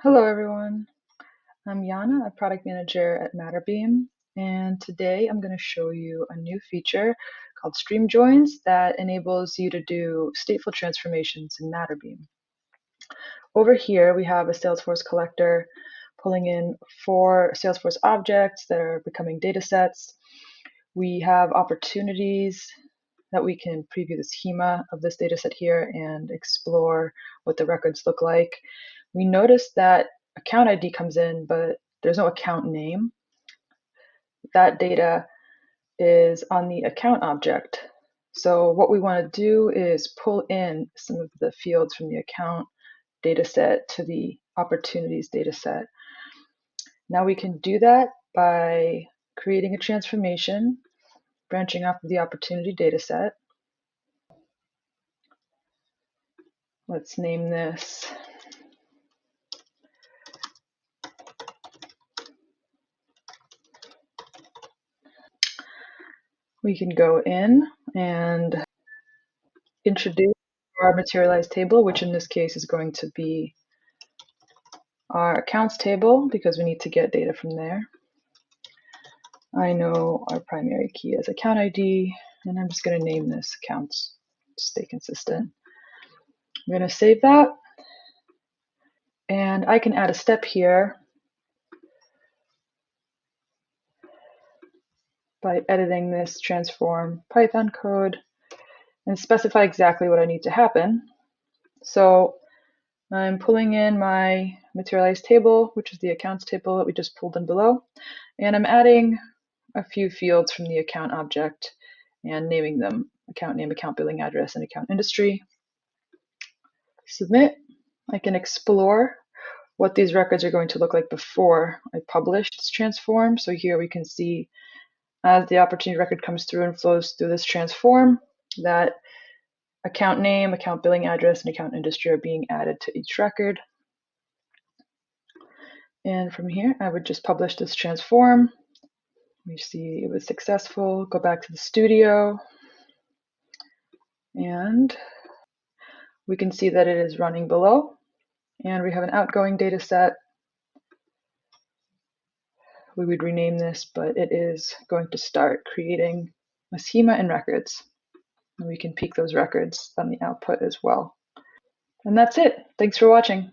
Hello, everyone. I'm Yana, a product manager at Matterbeam, and today I'm going to show you a new feature called Stream Joins that enables you to do stateful transformations in Matterbeam. Over here, we have a Salesforce collector pulling in 4 Salesforce objects that are becoming data sets. We have opportunities that we can preview the schema of this data set here and explore what the records look like. We notice that account ID comes in, but there's no account name. That data is on the account object. So what we want to do is pull in some of the fields from the account data set to the opportunities data set. Now we can do that by creating a transformation, branching off of the opportunity data set. Let's name this we can go in and introduce our materialized table, which in this case is going to be our accounts table because we need to get data from there. I know our primary key is account ID, and I'm just going to name this accounts to stay consistent. I'm going to save that, and I can add a step here by editing this transform Python code and specify exactly what I need to happen. So I'm pulling in my materialized table, which is the accounts table that we just pulled in below, and I'm adding a few fields from the account object and naming them account name, account billing address, and account industry. Submit. I can explore what these records are going to look like before I publish this transform. So here we can see as the opportunity record comes through and flows through this transform that account name, account billing address, and account industry are being added to each record. And from here, I would just publish this transform. We see it was successful. Go back to the studio, and we can see that it is running below. And we have an outgoing data set. We would rename this, but it is going to start creating a schema and records. And we can peek those records on the output as well. And that's it. Thanks for watching.